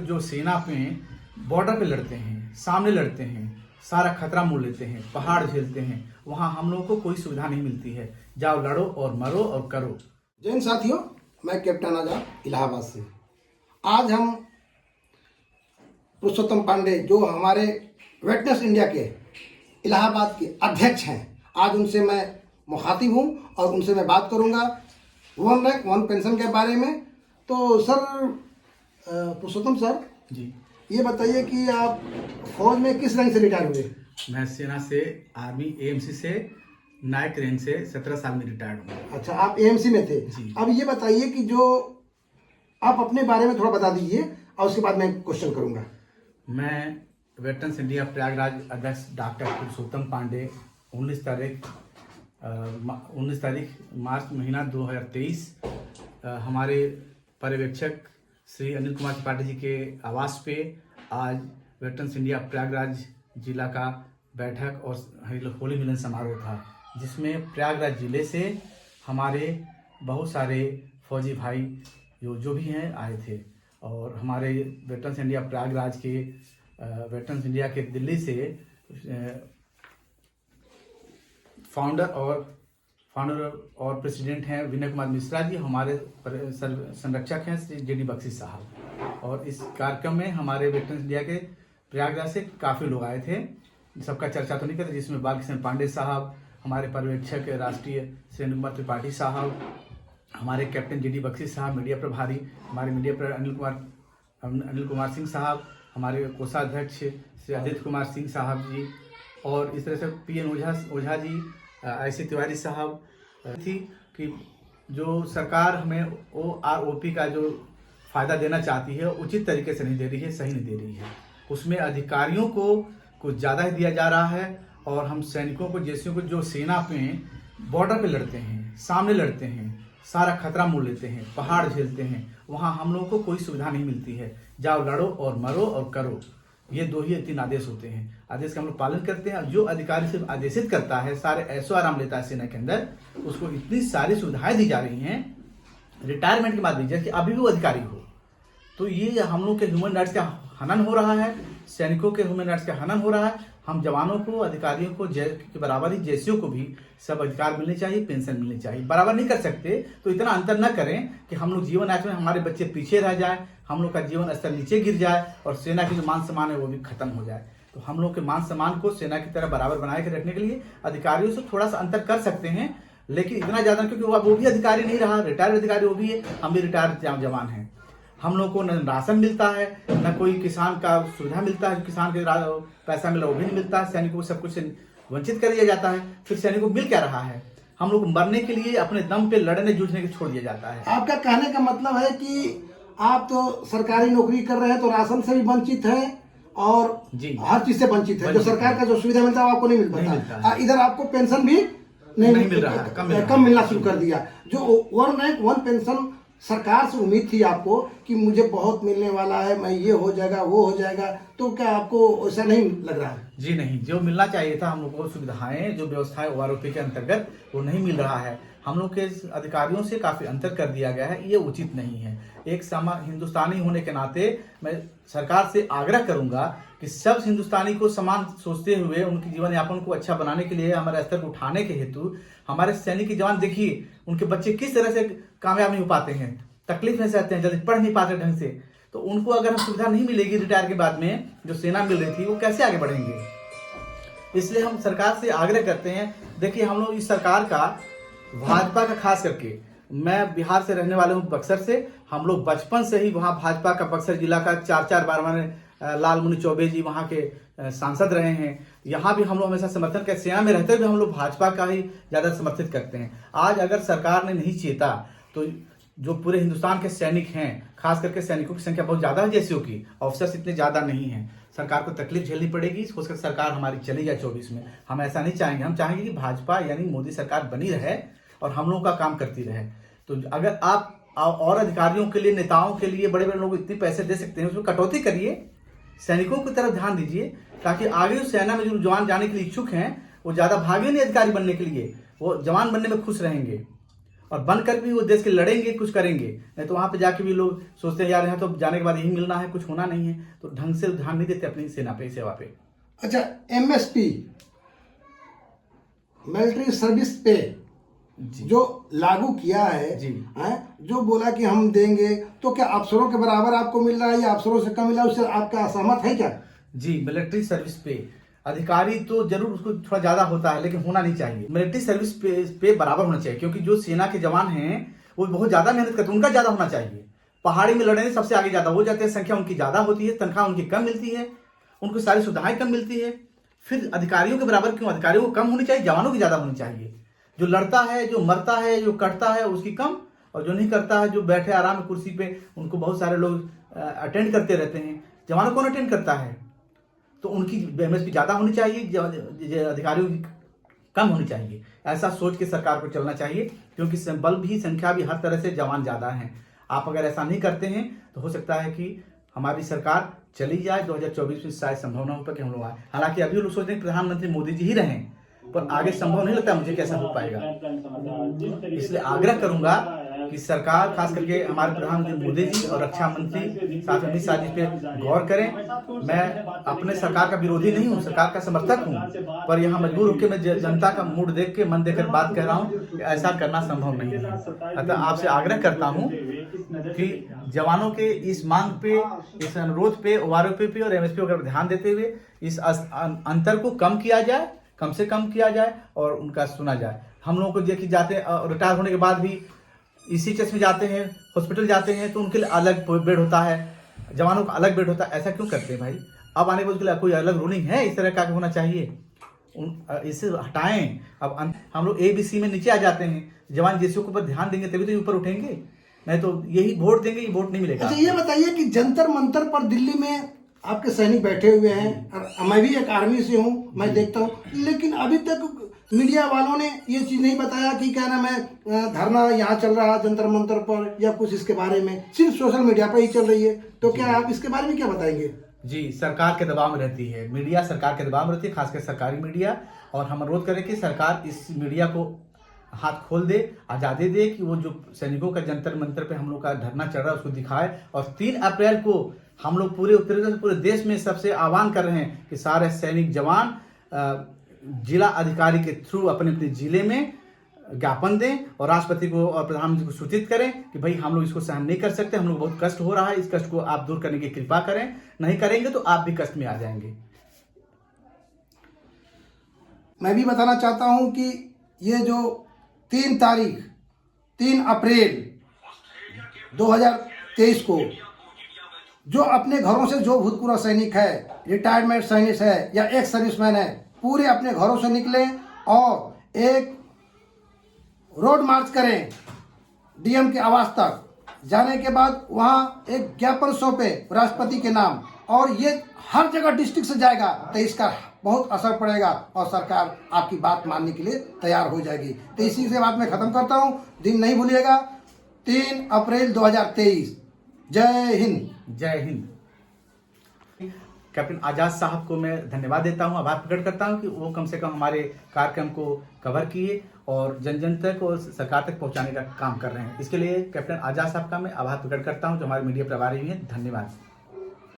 जो सेना पे बॉर्डर पे लड़ते हैं, सामने लड़ते हैं, सारा खतरा मोल लेते हैं, पहाड़ झेलते हैं, वहां हम लोगों को कोई सुविधा नहीं मिलती है। जाओ लड़ो और मरो और करो। जय हिंद साथियों, मैं कैप्टन आजाद इलाहाबाद से। आज हम पुरुषोत्तम पांडे जो हमारे वेटनेस इंडिया के इलाहाबाद के अध्यक्ष हैं, आज उनसे मैं मुखातिब हूं और उनसे मैं बात करूंगा वन रैंक वन पेंशन के बारे में। तो सर, पुरुषोत्तम सर जी, ये बताइए कि आप फौज में किस रैंक से रिटायर हुए? मैं सेना से आर्मी एएमसी से नायक रैंक से 17 साल में रिटायर्ड हूँ। अच्छा, आप एएमसी में थे जी। अब ये बताइए कि जो आप अपने बारे में थोड़ा बता दीजिए और उसके बाद मैं क्वेश्चन करूंगा। मैं वेटरन्स इंडिया प्रयागराज अध्यक्ष डॉक्टर पुरुषोत्तम पांडे 19 तारीख मार्च महीना 2023 हमारे पर्यवेक्षक श्री अनिल कुमार त्रिपाठी जी के आवास पे आज वेटरन्स इंडिया प्रयागराज जिला का बैठक और होली मिलन समारोह था, जिसमें प्रयागराज जिले से हमारे बहुत सारे फौजी भाई जो भी हैं आए थे। और हमारे वेटरन्स इंडिया प्रयागराज के वेटरन्स इंडिया के दिल्ली से फाउंडर और प्रेसिडेंट हैं विनय कुमार मिश्रा जी, हमारे संरक्षक हैं श्री जेडी बख्शी साहब। और इस कार्यक्रम में हमारे वेटरन्स इंडिया के प्रयागराज से काफ़ी लोग आए थे। सबका चर्चा तो नहीं करते, जिसमें बालकृष्ण पांडे साहब, हमारे पर्यवेक्षक राष्ट्रीय श्री अनिल कुमार त्रिपाठी साहब, हमारे कैप्टन जेडी बख्शी साहब मीडिया प्रभारी, हमारे मीडिया पर अनिल कुमार सिंह साहब, हमारे कोषाध्यक्ष श्री आदित्य कुमार सिंह साहब जी, और इस तरह से पीएन ओझा जी, ऐसे तिवारी साहब थी कि जो सरकार हमें OROP का जो फ़ायदा देना चाहती है उचित तरीके से नहीं दे रही है, सही नहीं दे रही है। उसमें अधिकारियों को कुछ ज़्यादा ही दिया जा रहा है और हम सैनिकों को, जैसे को जो सेना पे बॉर्डर पे लड़ते हैं, सामने लड़ते हैं, सारा खतरा मोल लेते हैं, पहाड़ झेलते हैं, वहाँ हम लोगों को कोई सुविधा नहीं मिलती है। जाओ लड़ो और मरो और करो, ये 2 आदेश होते हैं। आदेश का हम लोग पालन करते हैं। जो अधिकारी सिर्फ आदेशित करता है, सारे ऐशो आराम लेता है सेना के अंदर, उसको इतनी सारी सुविधाएं दी जा रही हैं रिटायरमेंट के बाद भी, जैसे अभी भी वो अधिकारी हो। तो ये हम लोग के ह्यूमन राइट्स का हनन हो रहा है, सैनिकों के ह्यूमन राइट्स का हनन हो रहा है। हम जवानों को, अधिकारियों को के बराबर ही जैसियों को भी सब अधिकार मिलने चाहिए, पेंशन मिलनी चाहिए। बराबर नहीं कर सकते तो इतना अंतर न करें कि हम लोग जीवन यात्रा में हमारे बच्चे पीछे रह जाए, हम लोग का जीवन स्तर नीचे गिर जाए और सेना की जो मान सम्मान है वो भी खत्म हो जाए। तो हम लोग के मान सम्मान को सेना की तरह बराबर बनाए के रखने के लिए अधिकारियों से थोड़ा सा अंतर कर सकते हैं, लेकिन इतना ज्यादा, क्योंकि वो भी अधिकारी नहीं रहा, रिटायर्ड अधिकारी वो भी है, हम भी रिटायर्ड जवान हैं। हम लोग को न राशन मिलता है, न कोई किसान का सुविधा मिलता है, किसान के पैसा मिला वो भी नहीं मिलता है। सैनिकों को सब कुछ से वंचित कर दिया जाता है। फिर सैनिकों को मिल क्या रहा है? हम लोग मरने के लिए अपने दम पे लड़ने जूझने के छोड़ दिया जाता है। आपका कहने का मतलब है कि आप तो सरकारी नौकरी कर रहे हैं तो राशन से भी वंचित है और जी, हर चीज से वंचित है। जो सरकार का जो सुविधा मिलता है वो आपको नहीं मिलता। इधर आपको पेंशन भी नहीं मिल रहा है, कम मिलना शुरू कर दिया। जो वन रैंक वन पेंशन सरकार से उम्मीद थी आपको कि मुझे बहुत मिलने वाला है, मैं ये हो जाएगा वो हो जाएगा, तो क्या आपको ऐसा नहीं लग रहा है? जी नहीं, जो मिलना चाहिए था हम लोग को सुविधाएं, जो व्यवस्थाएं OROP के अंतर्गत, वो नहीं मिल रहा है। हम लोग के अधिकारियों से काफी अंतर कर दिया गया है, ये उचित नहीं है। एक हिंदुस्तानी होने के नाते मैं सरकार से आग्रह करूंगा कि सब हिंदुस्तानी को समान सोचते हुए उनके जीवन यापन को अच्छा बनाने के लिए, हमारे स्तर को उठाने के हेतु, हमारे सैनिक जवान देखिए उनके बच्चे किस तरह से कामयाब नहीं हो पाते हैं, तकलीफ में सहते हैं, जल्दी पढ़ नहीं पाते ढंग से। तो उनको अगर हम सुविधा नहीं मिलेगी रिटायर के बाद में, जो सेना मिल रही थी, वो कैसे आगे बढ़ेंगे? इसलिए हम सरकार से आग्रह करते हैं। देखिए, हम लोग इस सरकार का, भाजपा का खास करके, मैं बिहार से रहने वाले हूँ, बक्सर से। हम लोग बचपन से ही वहाँ भाजपा का, बक्सर जिला का 4 बार मैंने लालमुनि चौबे जी वहाँ के सांसद रहे हैं। यहाँ भी हम लोग हमेशा समर्थन करते, सेना में रहते हुए हम लोग भाजपा का ही ज्यादा समर्थित करते हैं। आज अगर सरकार ने नहीं चेता तो जो पूरे हिंदुस्तान के सैनिक हैं, खास करके सैनिकों की संख्या बहुत ज्यादा है, जैसियों की, अफसर्स इतने ज्यादा नहीं हैं, सरकार को तकलीफ झेलनी पड़ेगी। सोचकर सरकार हमारी चली जाए 24 में, हम ऐसा नहीं चाहेंगे। हम चाहेंगे कि भाजपा यानी मोदी सरकार बनी रहे और हम लोगों का काम करती रहे। तो अगर आप और अधिकारियों के लिए, नेताओं के लिए, बड़े बड़े लोग इतने पैसे दे सकते हैं, उसमें कटौती करिए, सैनिकों की तरफ ध्यान दीजिए, ताकि आगे सेना में जो जवान जाने के लिए इच्छुक हैं वो ज्यादा भागे नहीं अधिकारी बनने के लिए, वो जवान बनने में खुश रहेंगे। और बनकर भी वो देश के लड़ेंगे, कुछ करेंगे। नहीं तो वहां पे जाके भी लोग सोचते हैं यार यहाँ तो जाने के बाद यही मिलना है, कुछ होना नहीं है, तो ढंग से ध्यान नहीं देते अपनी सेना पे, सेवा पे। अच्छा, MSP मिलिट्री सर्विस पे जो लागू किया है जी। जो बोला कि हम देंगे, तो क्या अफसरों के बराबर आपको मिल रहा है या अफसरों से कम मिल रहा है, उससे आपका असहमत है क्या? जी, मिलिट्री सर्विस पे अधिकारी तो जरूर उसको थोड़ा ज्यादा होता है, लेकिन होना नहीं चाहिए। मिलिट्री सर्विस पे बराबर होना चाहिए, क्योंकि जो सेना के जवान हैं वो बहुत ज्यादा मेहनत करते हैं, उनका ज्यादा होना चाहिए। पहाड़ी में लड़ने सबसे आगे ज्यादा हो जाते हैं, संख्या उनकी ज्यादा होती है, तनख्वाह उनकी कम मिलती है, उनको सारी सुविधाएं कम मिलती है। फिर अधिकारियों के बराबर क्यों? अधिकारियों को कम होनी चाहिए, जवानों की ज्यादा होनी चाहिए। जो लड़ता है, जो मरता है, जो कटता है उसकी कम, और जो नहीं करता है, जो बैठे आराम में कुर्सी पे, उनको बहुत सारे लोग अटेंड करते रहते हैं। जवानों कौन अटेंड करता है? तो उनकी MSP ज्यादा होनी चाहिए, अधिकारियों की कम होनी चाहिए। ऐसा सोच के सरकार को चलना चाहिए, क्योंकि बल भी, संख्या भी, हर तरह से जवान ज्यादा हैं। आप अगर ऐसा नहीं करते हैं तो हो सकता है कि हमारी सरकार चली जाए, 2024 में शायद संभव ना हो पाए कि हम लोग आए। हालांकि अभी लोग सोचते हैं प्रधानमंत्री मोदी जी ही रहें, पर आगे संभव नहीं लगता मुझे कैसा हो पाएगा। इसलिए आग्रह करूंगा कि सरकार, खास करके हमारे प्रधानमंत्री मोदी जी और रक्षा मंत्री साथ अमित शाह जी पे गौर करें। मैं अपने सरकार का विरोधी नहीं हूं, सरकार का समर्थक हूं, पर यहाँ मजबूर होकर मैं जनता का मूड देख के, मन देखकर बात कह रहा हूं कि ऐसा करना संभव नहीं है। अतः आपसे आग्रह करता हूं कि जवानों के इस मांग पे, इस अनुरोध पे, OROP पे और MSP पर ध्यान देते हुए इस अंतर को कम किया जाए, कम से कम किया जाए और उनका सुना जाए। हम लोगों को देखिए जाते रिटायर होने के बाद भी ECHS में जाते हैं, हॉस्पिटल जाते हैं, तो उनके लिए अलग बेड होता है, जवानों का अलग बेड होता है। ऐसा क्यों करते हैं भाई? अब आने के लिए कोई अलग रूलिंग है इस तरह का होना चाहिए? इसे हटाएं। अब हम लोग ABC में नीचे आ जाते हैं, जवान जिसके ऊपर ध्यान देंगे तभी तो ऊपर उठेंगे, नहीं तो यही वोट देंगे, ये वोट नहीं मिलेगा। अच्छा, ये बताइए कि जंतर मंतर पर दिल्ली में आपके सैनिक बैठे हुए हैं, और मैं भी एक आर्मी से हूं, मैं देखता हूं, लेकिन अभी तक मीडिया वालों ने ये चीज नहीं बताया कि क्या नाम है, धरना यहाँ चल रहा है जंतर मंतर पर या कुछ इसके बारे में, सिर्फ सोशल मीडिया पर ही चल रही है। तो क्या आप इसके बारे में क्या बताएंगे? जी, सरकार के दबाव में रहती है मीडिया, सरकार के दबाव में रहती है, खासकर सरकारी मीडिया। और हम अनुरोध करें कि सरकार इस मीडिया को हाथ खोल दे, आज़ादी दे कि वो जो सैनिकों का जंतर मंतर पे हम लोग का धरना चल रहा है उसको दिखाए। और 3 अप्रैल को हम लोग पूरे देश में सबसे आह्वान कर रहे हैं कि सारे सैनिक जवान जिला अधिकारी के थ्रू अपने अपने जिले में ज्ञापन दें और राष्ट्रपति को और प्रधानमंत्री को सूचित करें कि भाई हम लोग इसको सहन नहीं कर सकते, हम लोग बहुत कष्ट हो रहा है, इस कष्ट को आप दूर करने की कृपा करें। नहीं करेंगे तो आप भी कष्ट में आ जाएंगे। मैं भी बताना चाहता हूं कि ये जो 3 अप्रैल 2023 को जो अपने घरों से, जो भूतपूर्व सैनिक है, रिटायरमेंट सैनिक है या एक्स सर्विसमैन है, पूरे अपने घरों से निकलें और एक रोड मार्च करें DM के आवास तक। जाने के बाद वहाँ एक ज्ञापन सौंपे राष्ट्रपति के नाम, और ये हर जगह डिस्ट्रिक्ट से जाएगा, तो इसका बहुत असर पड़ेगा और सरकार आपकी बात मानने के लिए तैयार हो जाएगी। तो इसी से बात मैं खत्म करता हूँ। दिन नहीं भूलिएगा, 3 अप्रैल 2023। जय हिंद। जय हिंद। कैप्टन आजाद साहब को मैं धन्यवाद देता हूं, आभार प्रकट करता हूं कि वो कम से कम हमारे कार्यक्रम को कवर किए और जन जन तक और सरकार तक पहुंचाने का काम कर रहे हैं। इसके लिए कैप्टन आजाद साहब का मैं आभार प्रकट करता हूं, जो हमारे मीडिया प्रभारी हैं। धन्यवाद।